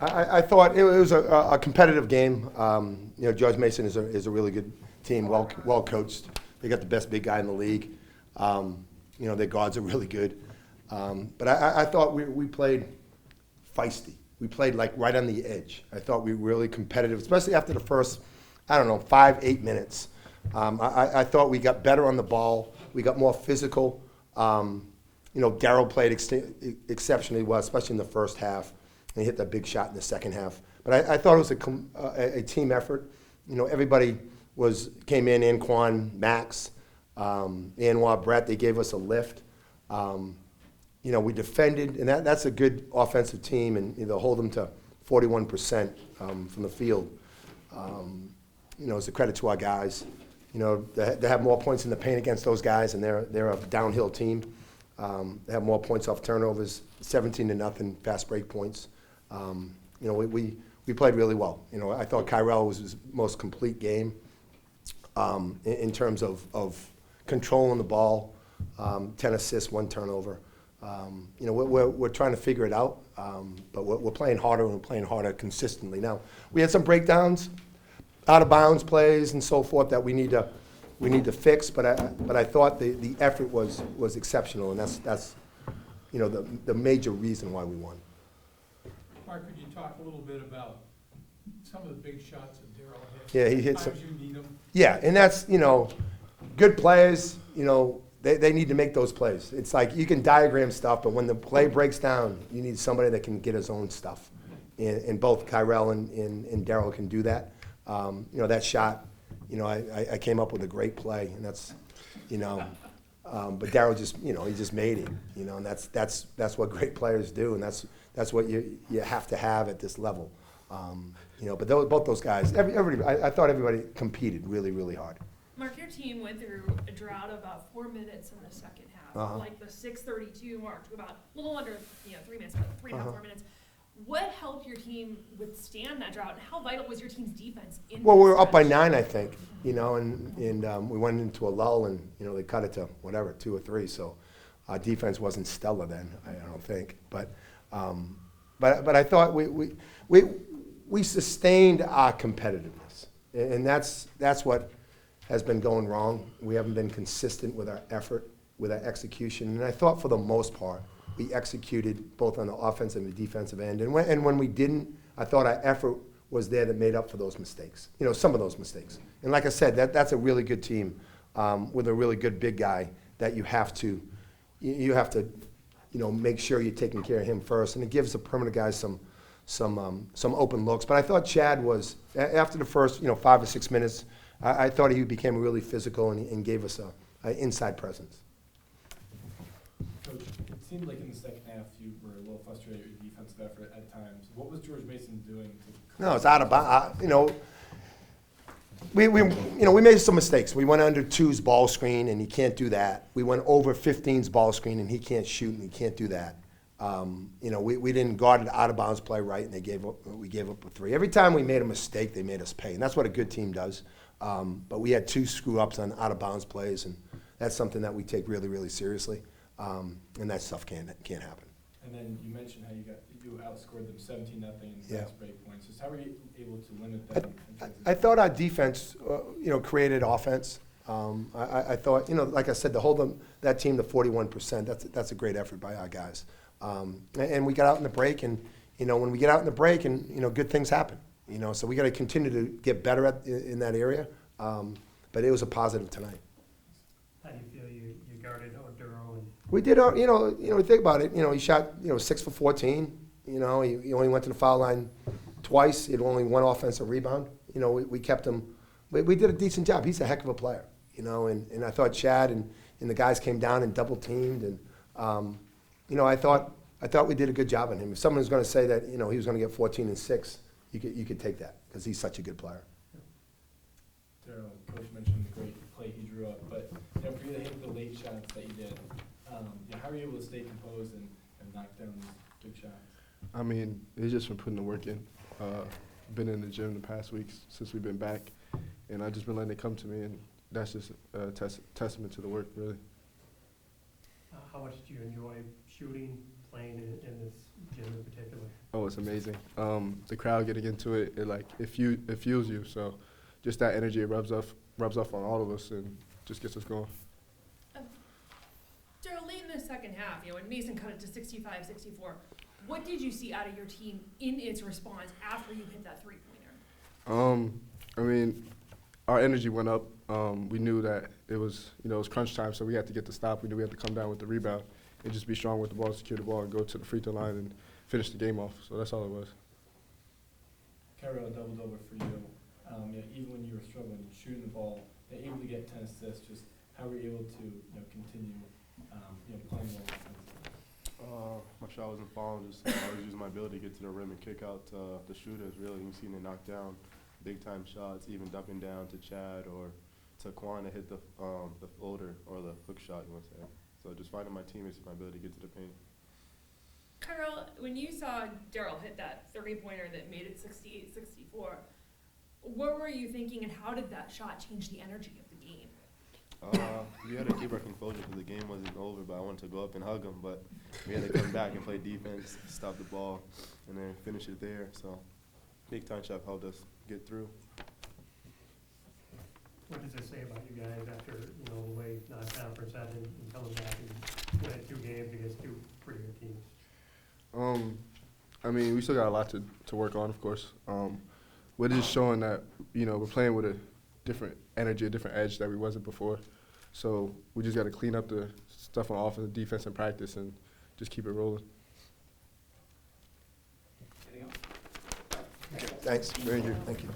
I thought it was a competitive game. George Mason is a really good team, well coached. They got the best big guy in the league. Their guards are really good. But I thought we played feisty. We played like right on the edge. I thought we were really competitive, especially after the first, 5-8 minutes. I thought we got better on the ball. We got more physical. Daryl played exceptionally well, especially in the first half, and he hit that big shot in the second half. But I thought it was a team effort. Everybody came in, Anquan, Max, Anwar, Brett. They gave us a lift. We defended, and that's a good offensive team, and they'll hold them to 41% from the field. It's a credit to our guys. They have more points in the paint against those guys, and they're a downhill team. They have more points off turnovers, 17-0 fast break points. We played really well. I thought Kyrell was his most complete game in terms of controlling the ball, 10 assists, 1 turnover. We're trying to figure it out, but we're playing harder and we're playing harder consistently. Now, we had some breakdowns, out of bounds plays and so forth that we need to fix, but I thought the effort was exceptional, and that's the major reason why we won. Mark, could you talk a little bit about some of the big shots that Daryl hit? Yeah, he hit some. Sometimes you need them. Yeah, and that's good players. They need to make those plays. It's like you can diagram stuff, but when the play breaks down, you need somebody that can get his own stuff. And both Kyrell and Daryl can do that. That shot, I came up with a great play, and that's, but Daryl just, he just made it, and that's what great players do, and that's what you have to have at this level. But both those guys, everybody, I thought everybody competed really, really hard. Mark, your team went through a drought of about 4 minutes in the second half, like the 6:32 mark to about a little under 3 minutes, about 3.5, 4 minutes. What helped your team withstand that drought, and how vital was your team's defense in Well, we were stretch? up by 9, I think, and we went into a lull, and they cut it to whatever 2 or 3. So our defense wasn't stellar then, I don't think. But I thought we sustained our competitiveness, and that's what has been going wrong. We haven't been consistent with our effort, with our execution, and I thought for the most part we executed both on the offensive and the defensive end. And when we didn't, I thought our effort was there that made up for those mistakes, some of those mistakes. And like I said, that's a really good team with a really good big guy that you have to make sure you're taking care of him first, and it gives the perimeter guys some open looks. But I thought Chad was, after the first 5 or 6 minutes, I thought he became really physical and gave us an inside presence. Coach, it seemed like in the second half you were a little frustrated with your defensive effort at times. What was George Mason doing to? No, it's out of bounds. We made some mistakes. We went under 2's ball screen, and he can't do that. We went over 15's ball screen, and he can't shoot, and he can't do that. We didn't guard it out of bounds play right, and we gave up a 3. Every time we made a mistake, they made us pay, and that's what a good team does. But we had 2 screw-ups on out-of-bounds plays, and that's something that we take really, really seriously. And that stuff can't happen. And then you mentioned how you outscored them 17-0 in fast break points. Just how were you able to limit them? I thought our defense, created offense. I thought, like I said, to hold that team to 41%, that's a great effort by our guys. And we got out in the break, and when we get out in the break, and good things happen. So we got to continue to get better in that area. But it was a positive tonight. How do you feel you guarded Daryl? We did, think about it. He shot, 6 for 14. He only went to the foul line twice. He had only 1 offensive rebound. We kept him. We did a decent job. He's a heck of a player. And I thought Chad and the guys came down and double teamed. And I thought we did a good job on him. If someone was going to say that he was going to get 14 and 6, you could take that because he's such a good player. Daryl, Coach mentioned the great play he drew up, but for you to hit the late shots that you did, how were you able to stay composed and knock down these big shots? I mean, it's just been putting the work in. Been in the gym the past weeks since we've been back, and I've just been letting it come to me, and that's just a testament to the work, really. How much do you enjoy shooting playing in this gym in particular? Oh, it's amazing. The crowd getting into it, it fuels you. So just that energy, it rubs off on all of us and just gets us going. Daryl, late in the second half, when Mason cut it to 65, 64, what did you see out of your team in its response after you hit that three-pointer? I mean, our energy went up. We knew that it was crunch time, so we had to get the stop. We knew we had to come down with the rebound and just be strong with the ball, secure the ball, and go to the free throw line and finish the game off. So that's all it was. Kyrell, a double-double for you. Even when you were struggling shooting the ball, able to get 10 assists, just how were you able to continue playing well offensively? My shot wasn't falling, just always using my ability to get to the rim and kick out the shooters. Really, you've seen it knock down big-time shots, even dumping down to Chad or to Quan to hit the floater or the hook shot, you want to say. So just finding my teammates and my ability to get to the paint. Kyrell, when you saw Daryl hit that three-pointer that made it 68-64, what were you thinking, and how did that shot change the energy of the game? We had to keep our composure because the game wasn't over, but I wanted to go up and hug him. But we had to come back and play defense, stop the ball, and then finish it there. So big time shot helped us get through. What does it say about you guys after, the way non-conference ended and coming back and winning 2 games against 2 pretty good teams? I mean, we still got a lot to work on, of course. We're just showing that, we're playing with a different energy, a different edge that we wasn't before. So we just got to clean up the stuff on offense, defense, and practice, and just keep it rolling. Thanks. Thank you. Thank you.